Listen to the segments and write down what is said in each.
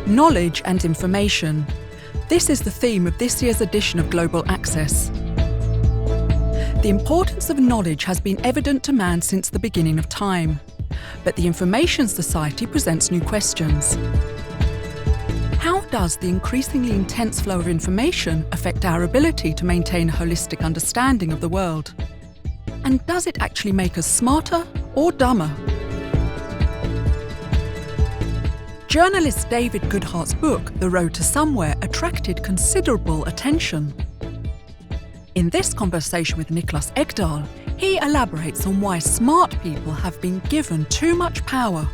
Knowledge and information. This is the theme of this year's edition of Global Axess. The importance of knowledge has been evident to man since the beginning of time. But the information society presents new questions. How does the increasingly intense flow of information affect our ability to maintain a holistic understanding of the world? And does it actually make us smarter or dumber? Journalist David Goodhart's book, The Road to Somewhere, attracted considerable attention. In this conversation with Niklas Ekdal, he elaborates on why smart people have been given too much power.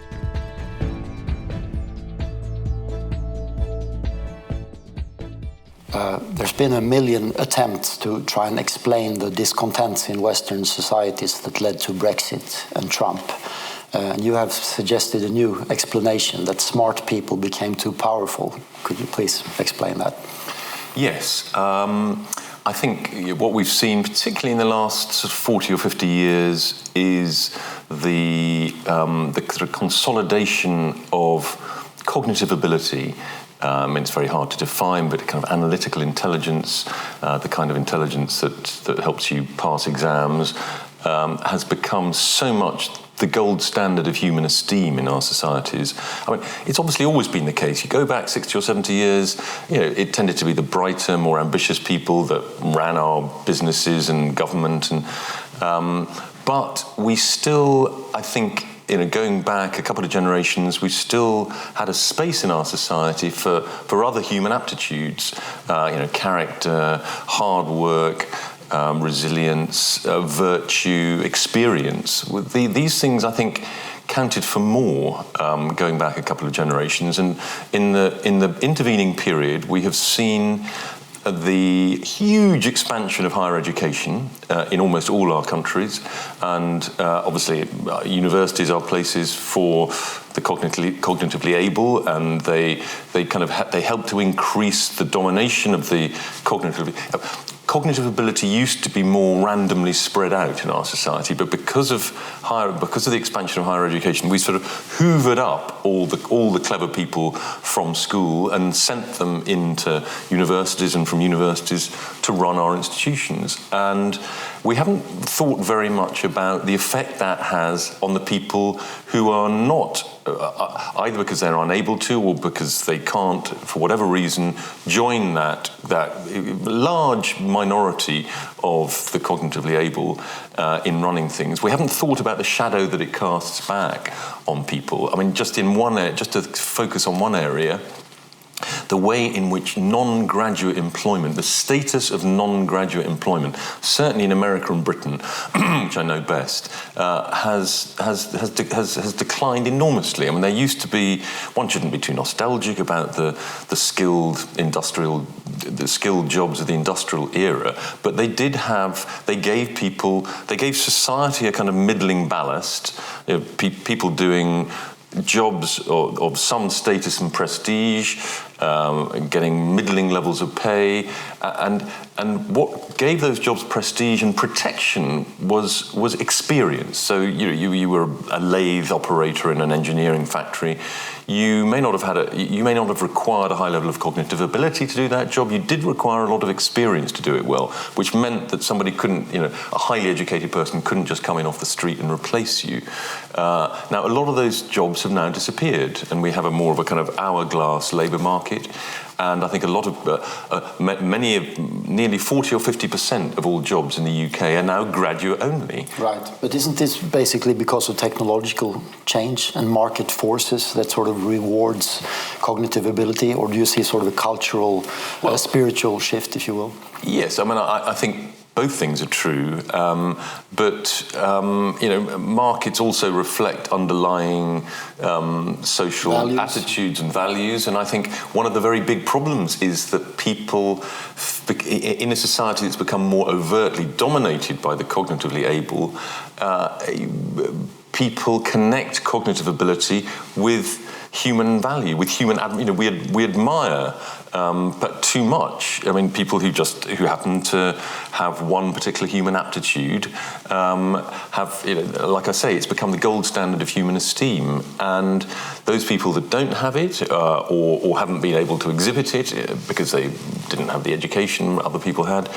There's been a million attempts to try and explain the discontents in Western societies that led to Brexit and Trump. And you have suggested a new explanation, that smart people became too powerful. Could you please explain that? Yes. I think what we've seen, particularly in the last sort of 40 or 50 years, is the sort of consolidation of cognitive ability. It's very hard to define, but kind of analytical intelligence, the kind of intelligence that helps you pass exams, has become so much the gold standard of human esteem in our societies. I mean, it's obviously always been the case. You go back 60 or 70 years, it tended to be the brighter, more ambitious people that ran our businesses and government. But we still, I think, going back a couple of generations, we still had a space in our society for other human aptitudes, character, hard work, resilience, virtue, experience. These things, I think, counted for more going back a couple of generations. And in the intervening period, we have seen the huge expansion of higher education in almost all our countries, and obviously universities are places for the cognitively able, and they help to increase the domination of the cognitive ability. Used to be more randomly spread out in our society, but because of the expansion of higher education, we sort of hoovered up all the clever people from school and sent them into universities, and from universities to run our institutions. And we haven't thought very much about the effect that has on the people who are not, either because they're unable to or because they can't, for whatever reason, join that large minority of the cognitively able in running things. We haven't thought about the shadow that it casts back on people. I mean, just to focus on one area, the way in which non-graduate employment, the status of non-graduate employment, certainly in America and Britain, which I know best, has declined enormously. I mean, there used to be, one shouldn't be too nostalgic about the skilled jobs of the industrial era, but they gave society a kind of middling ballast. People doing jobs of some status and prestige, getting middling levels of pay, and what gave those jobs prestige and protection was experience. So you were a lathe operator in an engineering factory. You may not have required a high level of cognitive ability to do that job. You did require a lot of experience to do it well, which meant that somebody couldn't, a highly educated person couldn't just come in off the street and replace you. Now, a lot of those jobs have now disappeared, and we have more of a kind of hourglass labour market. And I think a lot of, nearly 40 or 50% of all jobs in the UK are now graduate only. Right, but isn't this basically because of technological change and market forces that sort of rewards cognitive ability, or do you see sort of a cultural, spiritual shift, if you will? Yes, I mean, I think both things are true, but markets also reflect underlying social values, attitudes and values, and I think one of the very big problems is that people, in a society that's become more overtly dominated by the cognitively able, people connect cognitive ability with human value, with human, we admire, but too much. I mean, people who happen to have one particular human aptitude have, like I say, it's become the gold standard of human esteem. And those people that don't have it or haven't been able to exhibit it because they didn't have the education other people had,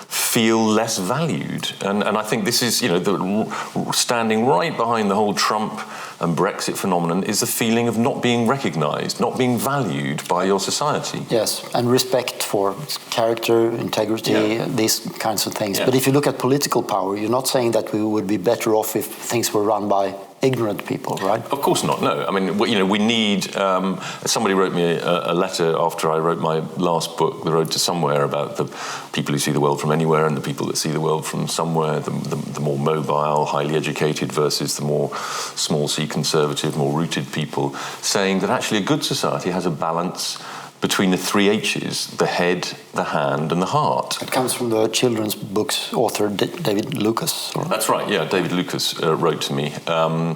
feel less valued. And I think this is, standing right behind the whole Trump and Brexit phenomenon is the feeling of not being recognised, not being valued by your society. Yes, and respect for character, integrity, these kinds of things. Yeah. But if you look at political power, you're not saying that we would be better off if things were run by ignorant people, right? Of course not, no. I mean, we need... somebody wrote me a letter after I wrote my last book, The Road to Somewhere, about the people who see the world from anywhere and the people that see the world from somewhere, the more mobile, highly educated versus the more small C conservative, more rooted people, saying that actually a good society has a balance between the three H's, the head, the hand, and the heart. It comes from the children's books author David Lucas. That's right, yeah, David Lucas wrote to me. No,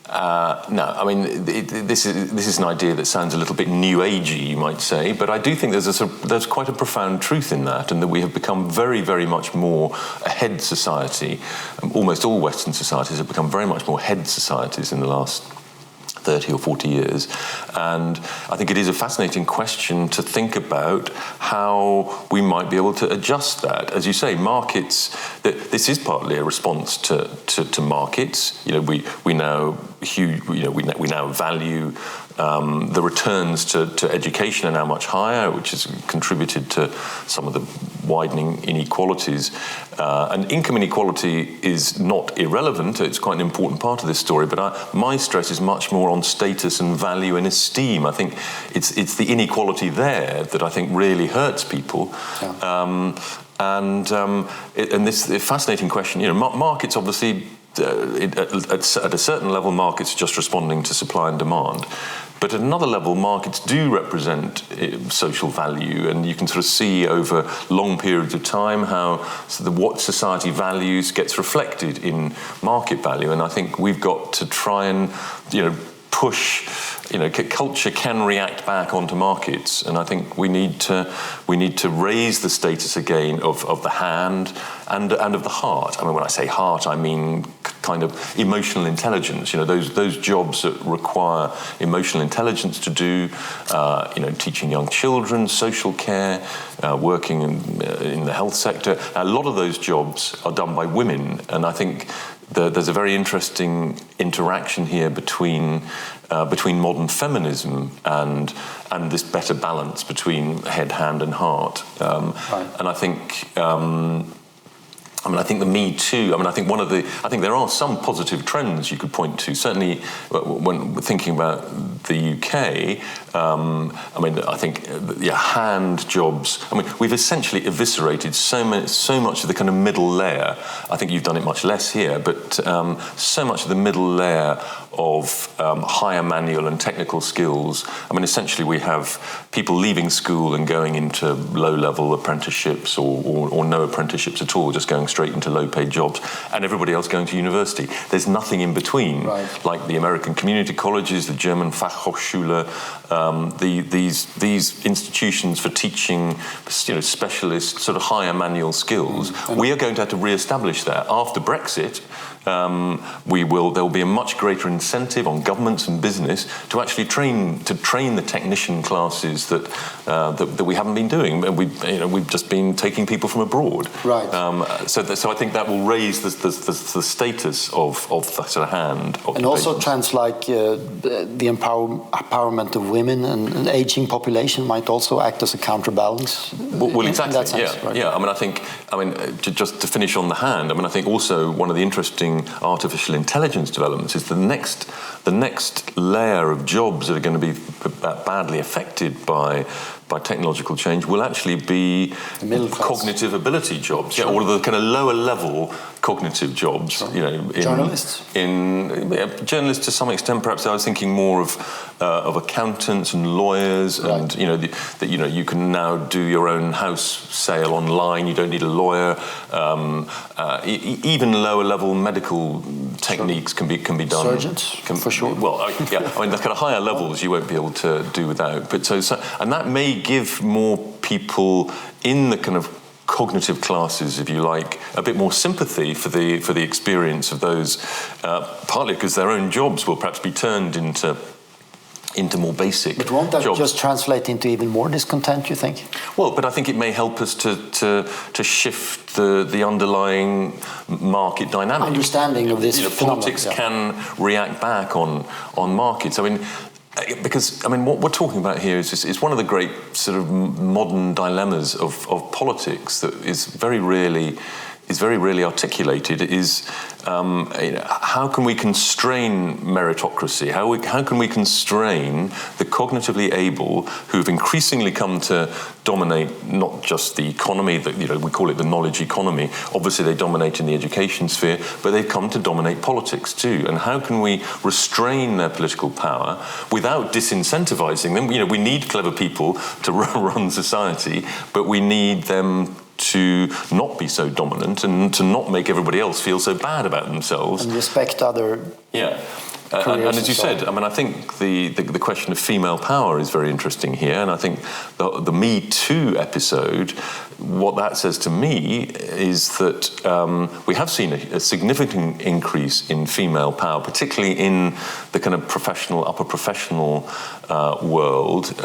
I mean, this is an idea that sounds a little bit new agey, you might say, but I do think there's quite a profound truth in that, and that we have become very, very much more a head society. Almost all Western societies have become very much more head societies in the last 30 or 40 years. And I think it is a fascinating question to think about how we might be able to adjust that. As you say, markets, this is partly a response to markets. We now value the returns to education are now much higher, which has contributed to some of the widening inequalities. And income inequality is not irrelevant. It's quite an important part of this story. But my stress is much more on status and value and esteem. I think it's the inequality there that I think really hurts people. Yeah. And this fascinating question. Markets obviously. At a certain level, markets are just responding to supply and demand. But at another level, markets do represent social value, and you can sort of see over long periods of time how what society values gets reflected in market value. And I think we've got to try and, push. Culture can react back onto markets, and I think we need to raise the status again of the hand and of the heart. I mean, when I say heart, I mean kind of emotional intelligence. Those jobs that require emotional intelligence to do. Teaching young children, social care, working in the health sector. A lot of those jobs are done by women, and I think there's a very interesting interaction here between modern feminism and this better balance between head, hand, and heart. Right. And I think. I think the Me Too. I think there are some positive trends you could point to. Certainly, when thinking about the UK, I think hand jobs. We've essentially eviscerated so much of the kind of middle layer. I think you've done it much less here, but so much of the middle layer of higher manual and technical skills. Essentially, we have people leaving school and going into low-level apprenticeships or no apprenticeships at all, just going straight into low-paid jobs, and everybody else going to university. There's nothing in between, right. Like the American community colleges, the German Fachhochschule, these institutions for teaching, specialist, sort of higher manual skills. Mm-hmm. We are going to have to re-establish that after Brexit. There will be a much greater incentive on governments and business to actually train the technician classes that we haven't been doing. We've just been taking people from abroad. Right. So I think that will raise the status of the sort of hand. And also trends like the empowerment of women and an aging population might also act as a counterbalance. Well, exactly. In that sense, right? Yeah. Just to finish on the hand. I think also one of the interesting artificial intelligence developments is the next layer of jobs that are going to be badly affected by by technological change will actually be cognitive ability jobs, or the kind of lower level cognitive jobs. Journalists. Journalists to some extent. Perhaps I was thinking more of accountants and lawyers, and that you can now do your own house sale online. You don't need a lawyer. Even lower level medical techniques can be done. Surgeons, for sure. Well, the kind of higher levels you won't be able to do without. But and that may give more people in the kind of cognitive classes, if you like, a bit more sympathy for the experience of those, partly because their own jobs will perhaps be turned into more basic jobs. But won't that just translate into even more discontent, you think? Well, but I think it may help us to shift the underlying market dynamic. Understanding of this phenomenon. Politics can react back on markets. Because what we're talking about here is one of the great sort of modern dilemmas of politics that is very rarely articulated. Is how can we constrain meritocracy? How can we constrain the cognitively able who have increasingly come to dominate not just the economy, we call it the knowledge economy. Obviously they dominate in the education sphere, but they've come to dominate politics too. And how can we restrain their political power without disincentivizing them? We need clever people to run society, but we need them to not be so dominant and to not make everybody else feel so bad about themselves. And respect other and as you said, I think the question of female power is very interesting here, and I think the Me Too episode, what that says to me is that we have seen a significant increase in female power, particularly in the kind of upper professional world,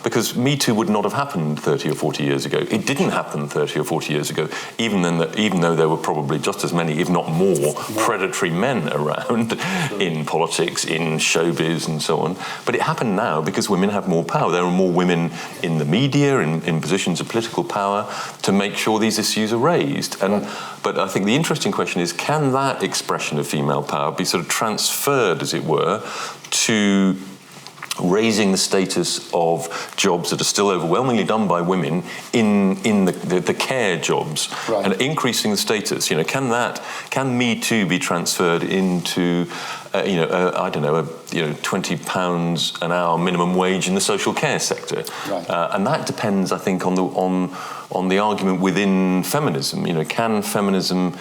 because Me Too would not have happened 30 or 40 years ago. It didn't happen 30 or 40 years ago, even though there were probably just as many, if not more, predatory men around in politics, in showbiz and so on. But it happened now because women have more power. There are more women in the media, in positions of political power, to make sure these issues are raised. But I think the interesting question is, can that expression of female power be sort of transferred, as it were, to raising the status of jobs that are still overwhelmingly done by women in the care jobs, and increasing the status? Can Me Too be transferred into £20 an hour minimum wage in the social care sector? And that depends, I think, on the argument within feminism. Can feminism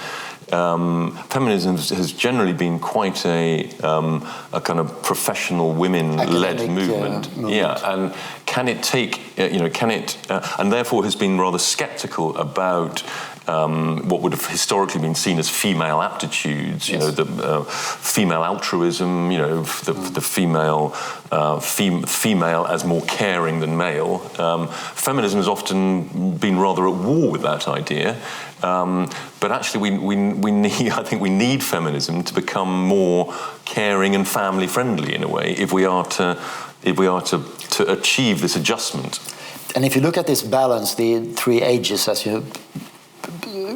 has generally been quite a kind of professional women-led movement. And can it take? And therefore has been rather sceptical about what would have historically been seen as female aptitudes. The female altruism. The female as more caring than male. Feminism has often been rather at war with that idea. But actually, we need feminism to become more caring and family friendly in a way, if we are to achieve this adjustment. And if you look at this balance, the three ages, as you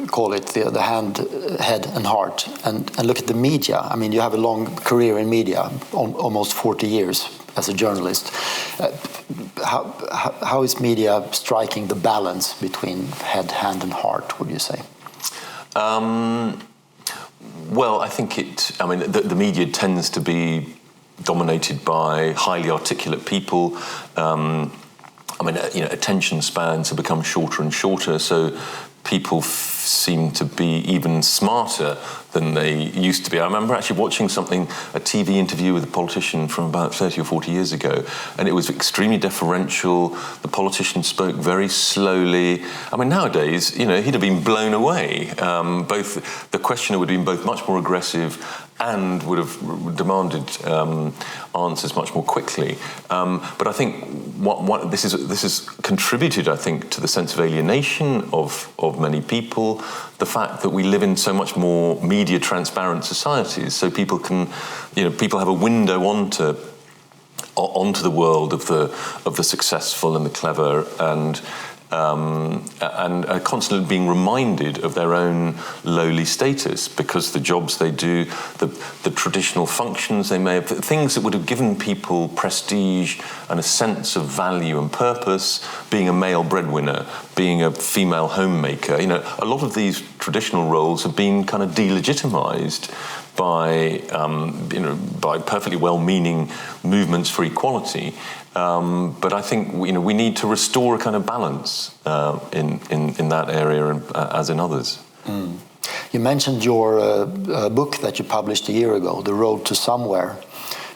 call it, the hand, head, and heart, and look at the media. You have a long career in media, almost 40 years as a journalist. How is media striking the balance between head, hand, and heart, would you say? Well, I think the media tends to be dominated by highly articulate people. Attention spans have become shorter and shorter, so people seem to be even smarter than they used to be. I remember actually watching a TV interview with a politician from about 30 or 40 years ago, and it was extremely deferential. The politician spoke very slowly. Nowadays, he'd have been blown away. The questioner would have been both much more aggressive and would have demanded answers much more quickly. But I think what this has contributed, I think, to the sense of alienation of many people. The fact that we live in so much more media transparent societies, so people have a window onto the world of the successful and the clever, and and are constantly being reminded of their own lowly status because the jobs they do, the traditional functions they may have, things that would have given people prestige and a sense of value and purpose, being a male breadwinner, being a female homemaker. A lot of these traditional roles have been kind of delegitimized by perfectly well-meaning movements for equality. But I think we need to restore a kind of balance in that area as in others. Mm. You mentioned your book that you published a year ago, The Road to Somewhere,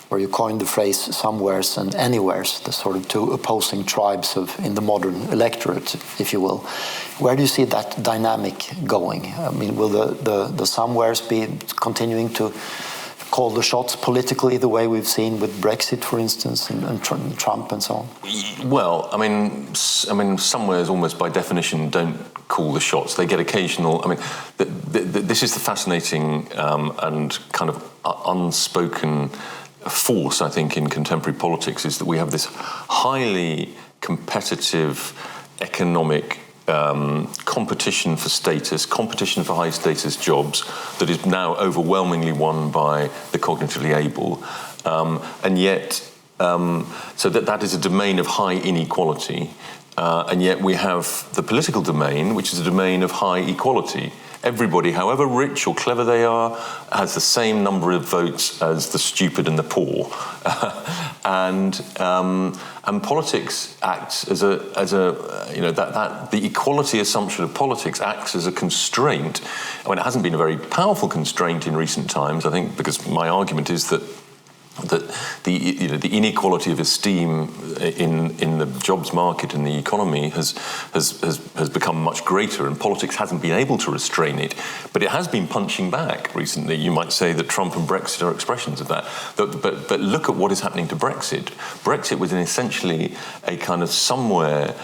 where you coined the phrase somewheres and anywheres, the sort of two opposing tribes in the modern electorate, if you will. Where do you see that dynamic going? I mean, will the somewheres be continuing to call the shots politically the way we've seen with Brexit, for instance, and Trump and so on? Well, I mean, somewheres almost by definition don't call the shots. They get occasional. I mean, this is the fascinating and kind of unspoken force, I think, in contemporary politics, is that we have this highly competitive economic competition for status, competition for high status jobs that is now overwhelmingly won by the cognitively able, and yet so that is a domain of high inequality, and yet we have the political domain, which is a domain of high equality. Everybody, however rich or clever they are, has the same number of votes as the stupid and the poor, and politics acts as a the equality assumption of politics acts as a constraint. I mean, it hasn't been a very powerful constraint in recent times, I think, because my argument is that the inequality of esteem in the jobs market and the economy has become much greater, and politics hasn't been able to restrain it, but it has been punching back recently. You might say that Trump and Brexit are expressions of that, but look at what is happening to Brexit. Brexit was essentially a kind of somewhere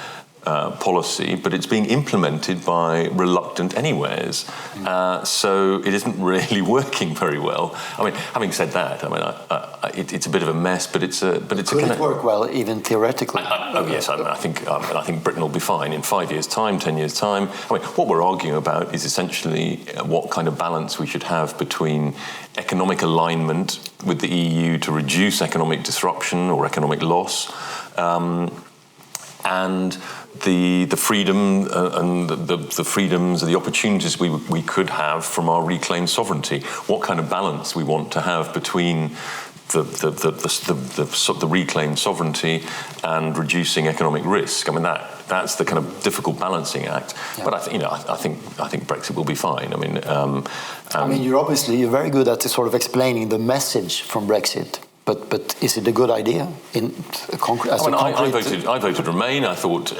policy, but it's being implemented by reluctant anywheres. So it isn't really working very well. I mean, having said that, I mean, it's a bit of a mess, but it's a Could it work well, even theoretically? Yes, I think Britain will be fine in 5 years' time, 10 years' time. I mean, what we're arguing about is essentially what kind of balance we should have between economic alignment with the EU to reduce economic disruption or economic loss, and the freedom and the freedoms and the opportunities we could have from our reclaimed sovereignty. What kind of balance we want to have between the reclaimed sovereignty and reducing economic risk. I mean, that's the kind of difficult balancing act. Yeah. But I think Brexit will be fine. I mean, you're very good at sort of explaining the message from Brexit. But is it a good idea? I voted Remain. I thought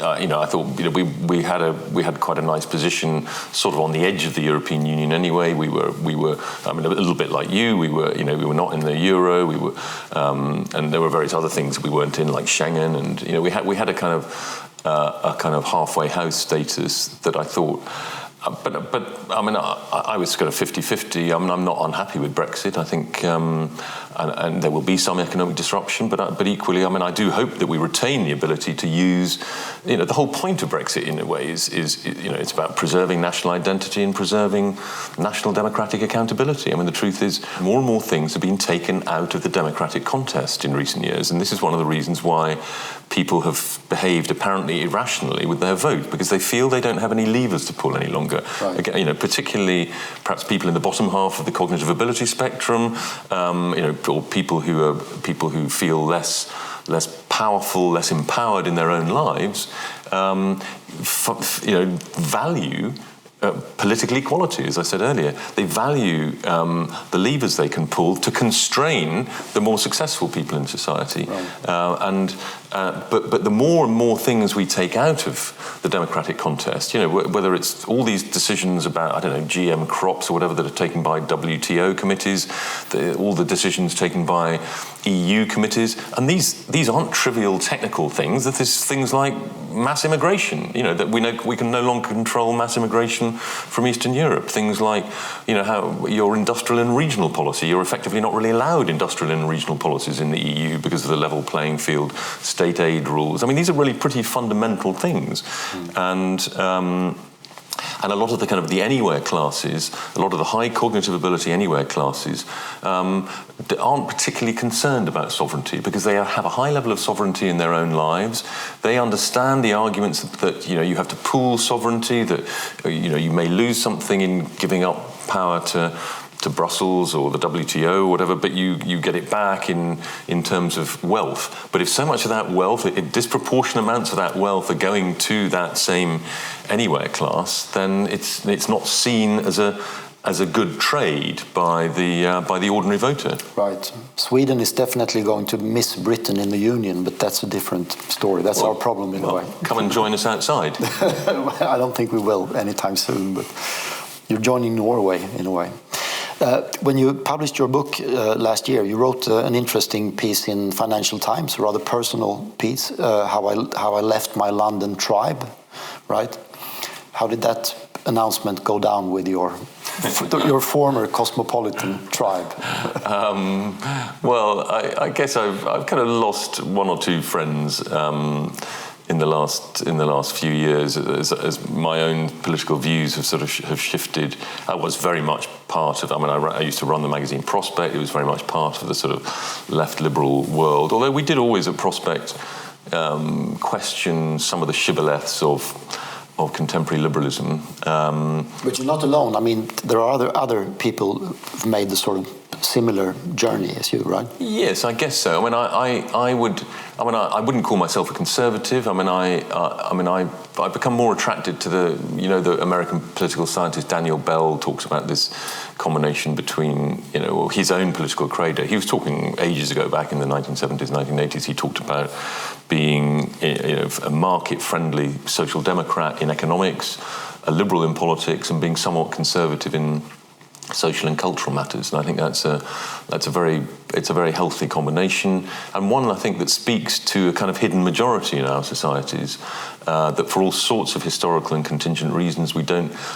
we had quite a nice position, sort of on the edge of the European Union anyway. We were a little bit like you. We were not in the euro. We were, and there were various other things we weren't in, like Schengen, and we had a kind of halfway house status that I thought. But I mean, I was kind of 50-50. I mean, I'm not unhappy with Brexit. I think, and there will be some economic disruption. But equally, I mean, I do hope that we retain the ability to use. The whole point of Brexit, in a way, is it's about preserving national identity and preserving national democratic accountability. I mean, the truth is, more and more things have been taken out of the democratic contest in recent years, and this is one of the reasons why people have behaved apparently irrationally with their vote, because they feel they don't have any levers to pull any longer. Right. Again, particularly perhaps people in the bottom half of the cognitive ability spectrum, or people who feel less powerful, less empowered in their own lives, value political equality, as I said earlier. They value the levers they can pull to constrain the more successful people in society. Right. But the more and more things we take out of the democratic contest, whether it's all these decisions about, GM crops or whatever that are taken by WTO committees, all the decisions taken by EU committees, and these aren't trivial technical things. That is things like mass immigration. That we know we can no longer control mass immigration from Eastern Europe. Things like, how your industrial and regional policy, you're effectively not really allowed industrial and regional policies in the EU because of the level playing field, state aid rules. I mean, these are really pretty fundamental things. And a lot of the kind of the anywhere classes, a lot of the high cognitive ability anywhere classes aren't particularly concerned about sovereignty because they have a high level of sovereignty in their own lives. They understand the arguments that you have to pool sovereignty, that you may lose something in giving up power to Brussels or the WTO or whatever, but you get it back in terms of wealth. But if so much of that wealth, disproportionate amounts of that wealth are going to that same anywhere class, then it's not seen as a good trade by the ordinary voter. Right. Sweden is definitely going to miss Britain in the Union, but that's a different story. That's our problem in a way. Come and join us outside. I don't think we will anytime soon, but you're joining Norway in a way. When you published your book last year, you wrote an interesting piece in Financial Times, a rather personal piece, how I left my London tribe, right? How did that announcement go down with your former cosmopolitan tribe? Well, I guess I've kind of lost one or two friends in the last few years as my own political views have shifted. I was very much part of. I used to run the magazine Prospect. It was very much part of the sort of left liberal world. Although we did always at Prospect question some of the shibboleths of contemporary liberalism. But you're not alone. I mean, there are other people who've made the sort of similar journey as you, right? Yes, I guess so. I wouldn't call myself a conservative. I've become more attracted to the American political scientist Daniel Bell talks about this combination between his own political credo. He was talking ages ago, back in the 1970s, 1980s. He talked about being a market-friendly social democrat in economics, a liberal in politics, and being somewhat conservative in social and cultural matters. And I think it's a very healthy combination, and one I think that speaks to a kind of hidden majority in our societies, that for all sorts of historical and contingent reasons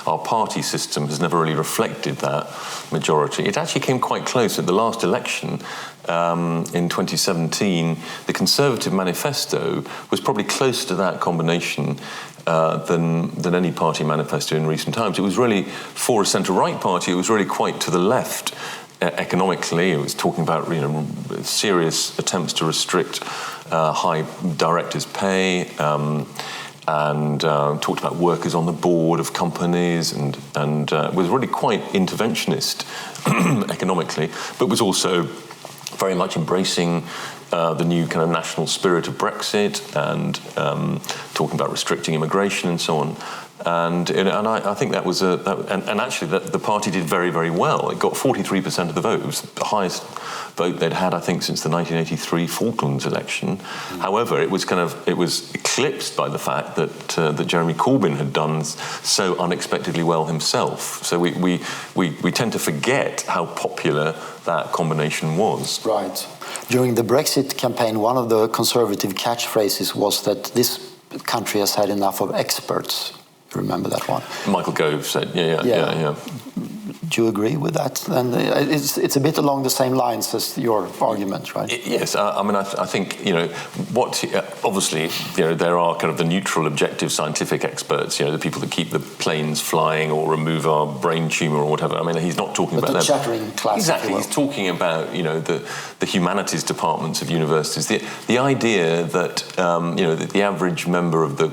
our party system has never really reflected that majority. It actually came quite close at the last election in 2017. The Conservative Manifesto was probably closer to that combination than any party manifesto in recent times. It was really, for a centre-right party, it was really quite to the left economically. It was talking about serious attempts to restrict high directors' pay, and talked about workers on the board of companies, and was really quite interventionist economically, but was also very much embracing the new kind of national spirit of Brexit, and talking about restricting immigration and so on. And I think that was and actually that the party did very, very well. It got 43% of the vote. It was the highest vote they'd had, I think, since the 1983 Falklands election. However, it was eclipsed by the fact that Jeremy Corbyn had done so unexpectedly well himself. So we tend to forget how popular that combination was. Right. During the Brexit campaign, one of the conservative catchphrases was that this country has had enough of experts. Remember that one? Michael Gove said, yeah. Do you agree with that? And it's a bit along the same lines as your argument, right? Yes, I think obviously there are kind of the neutral, objective, scientific experts. The people that keep the planes flying or remove our brain tumor or whatever. He's not talking about the chattering class. Exactly, he's talking about the humanities departments of universities. The idea that that the average member of the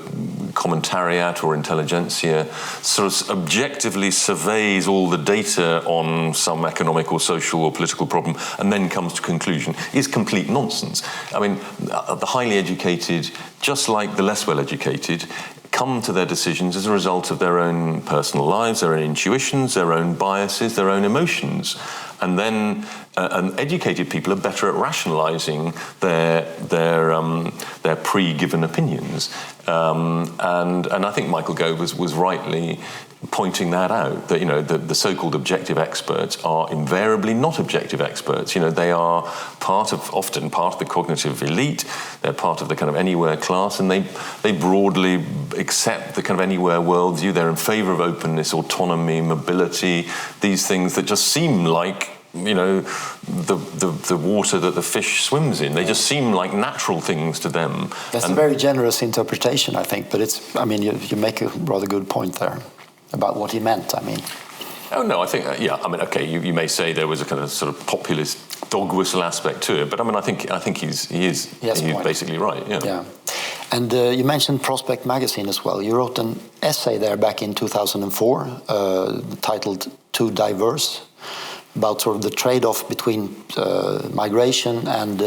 commentariat or intelligentsia sort of objectively surveys all the data on some economic or social or political problem and then comes to conclusion is complete nonsense. The highly educated, just like the less well educated, come to their decisions as a result of their own personal lives, their own intuitions, their own biases, their own emotions. And then educated people are better at rationalising their pre-given opinions. And I think Michael Gove was rightly pointing that out, that, you know, the so-called objective experts are invariably not objective experts. You know, they are often part of the cognitive elite, they're part of the kind of anywhere class, and they broadly accept the kind of anywhere worldview. They're in favour of openness, autonomy, mobility, these things that just seem like, you know, the water that the fish swims in. They just seem like natural things to them. That's a very generous interpretation, I think, but you make a rather good point there about what he meant, I mean. Oh, no, I think, okay, you may say there was a kind of sort of populist dog whistle aspect to it, but I mean, I think he's basically right, yeah. Yeah. And you mentioned Prospect Magazine as well. You wrote an essay there back in 2004 titled Too Diverse, about sort of the trade-off between migration and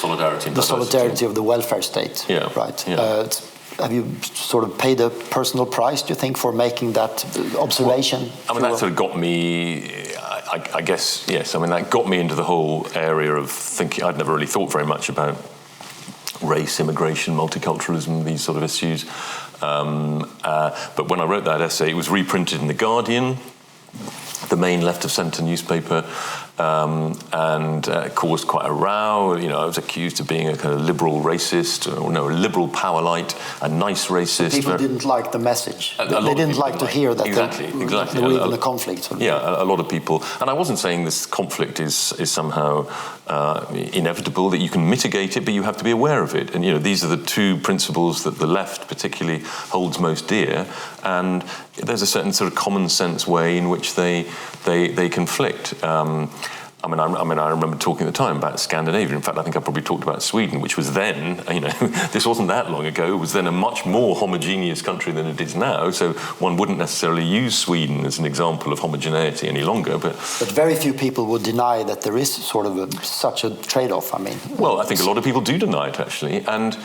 solidarity, solidarity of the welfare state. Yeah. Right. Yeah. Have you sort of paid a personal price, do you think, for making that observation? Well, I mean, that sort of got me, I guess, yes. I mean, that got me into the whole area of thinking. I'd never really thought very much about race, immigration, multiculturalism, these sort of issues. But when I wrote that essay, it was reprinted in The Guardian, the main left-of-centre newspaper, and caused quite a row. You know, I was accused of being a kind of liberal racist, or no, a liberal powerlite, a nice racist. People didn't like the message. They didn't like to hear that exactly. There were even a conflict. Yeah, a lot of people. And I wasn't saying this conflict is somehow inevitable, that you can mitigate it, but you have to be aware of it. And, you know, these are the two principles that the left particularly holds most dear. And there's a certain sort of common sense way in which they conflict. I mean, I remember talking at the time about Scandinavia. In fact, I think I probably talked about Sweden, which was then, you know, this wasn't that long ago. It was then a much more homogeneous country than it is now. So one wouldn't necessarily use Sweden as an example of homogeneity any longer. But very few people would deny that there is sort of such a trade-off. I mean, well, I think a lot of people do deny it, actually, and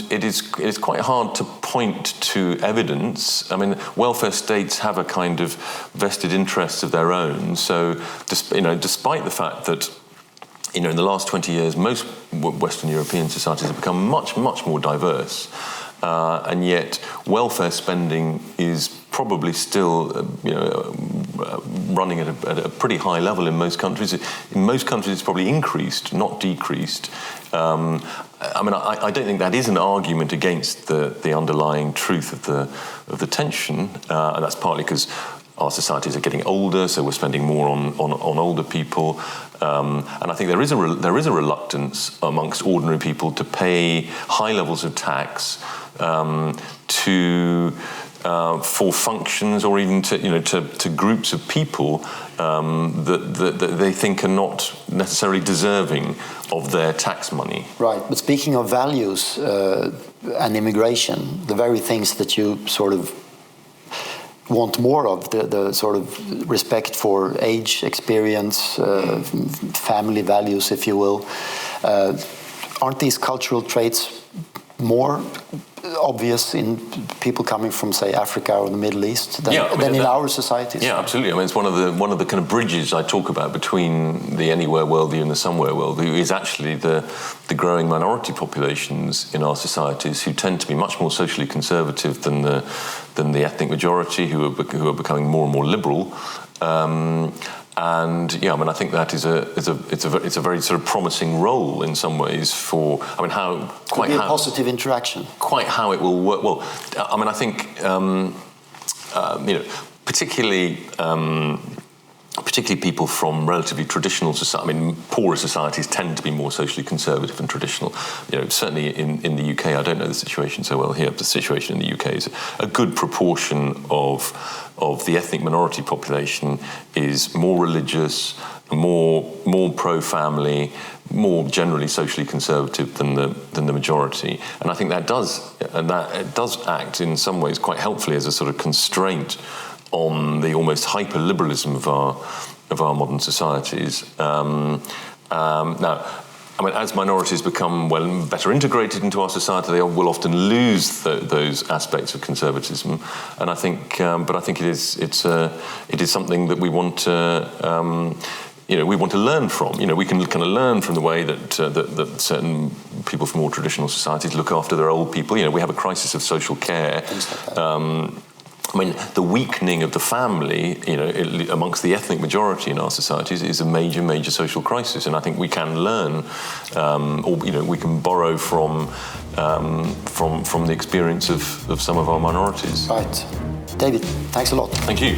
it is quite hard to point to evidence. I mean, welfare states have a kind of vested interests of their own. So, despite the fact that, you know, in the last 20 years, most Western European societies have become much, much more diverse, and yet welfare spending is probably still, running at a pretty high level in most countries. In most countries, it's probably increased, not decreased. I don't think that is an argument against the underlying truth of the tension, and that's partly because our societies are getting older, so we're spending more on older people, and I think there is a reluctance amongst ordinary people to pay high levels of tax for functions, or even to groups of people that they think are not necessarily deserving of their tax money. Right, but speaking of values and immigration, the very things that you sort of want more of, the sort of respect for age, experience, family values, if you will, aren't these cultural traits more obvious in people coming from, say, Africa or the Middle East than in our societies? Yeah, absolutely. I mean, it's one of the kind of bridges I talk about between the anywhere worldview and the somewhere worldview is actually the growing minority populations in our societies who tend to be much more socially conservative than the ethnic majority, who are becoming more and more liberal. And yeah, I mean, I think that is a very sort of promising role in some ways for, I mean, how quite could be a positive interaction. Quite how it will work. Well, I mean, I think particularly people from relatively traditional society. I mean, poorer societies tend to be more socially conservative and traditional. You know, certainly in the UK, I don't know the situation so well here, but the situation in the UK is a good proportion of the ethnic minority population is more religious, more pro-family, more generally socially conservative than the majority. And I think that does act in some ways quite helpfully as a sort of constraint on the almost hyper-liberalism of our modern societies. Now, I mean, as minorities become better integrated into our society, they will often lose those aspects of conservatism. And I think, but I think it is something that we want to, we want to learn from. We can kind of learn from the way that certain people from more traditional societies look after their old people. We have a crisis of social care. Things like that. The weakening of the family, amongst the ethnic majority in our societies, is a major, major social crisis. And I think we can learn, or we can borrow from the experience of some of our minorities. Right, David. Thanks a lot. Thank you.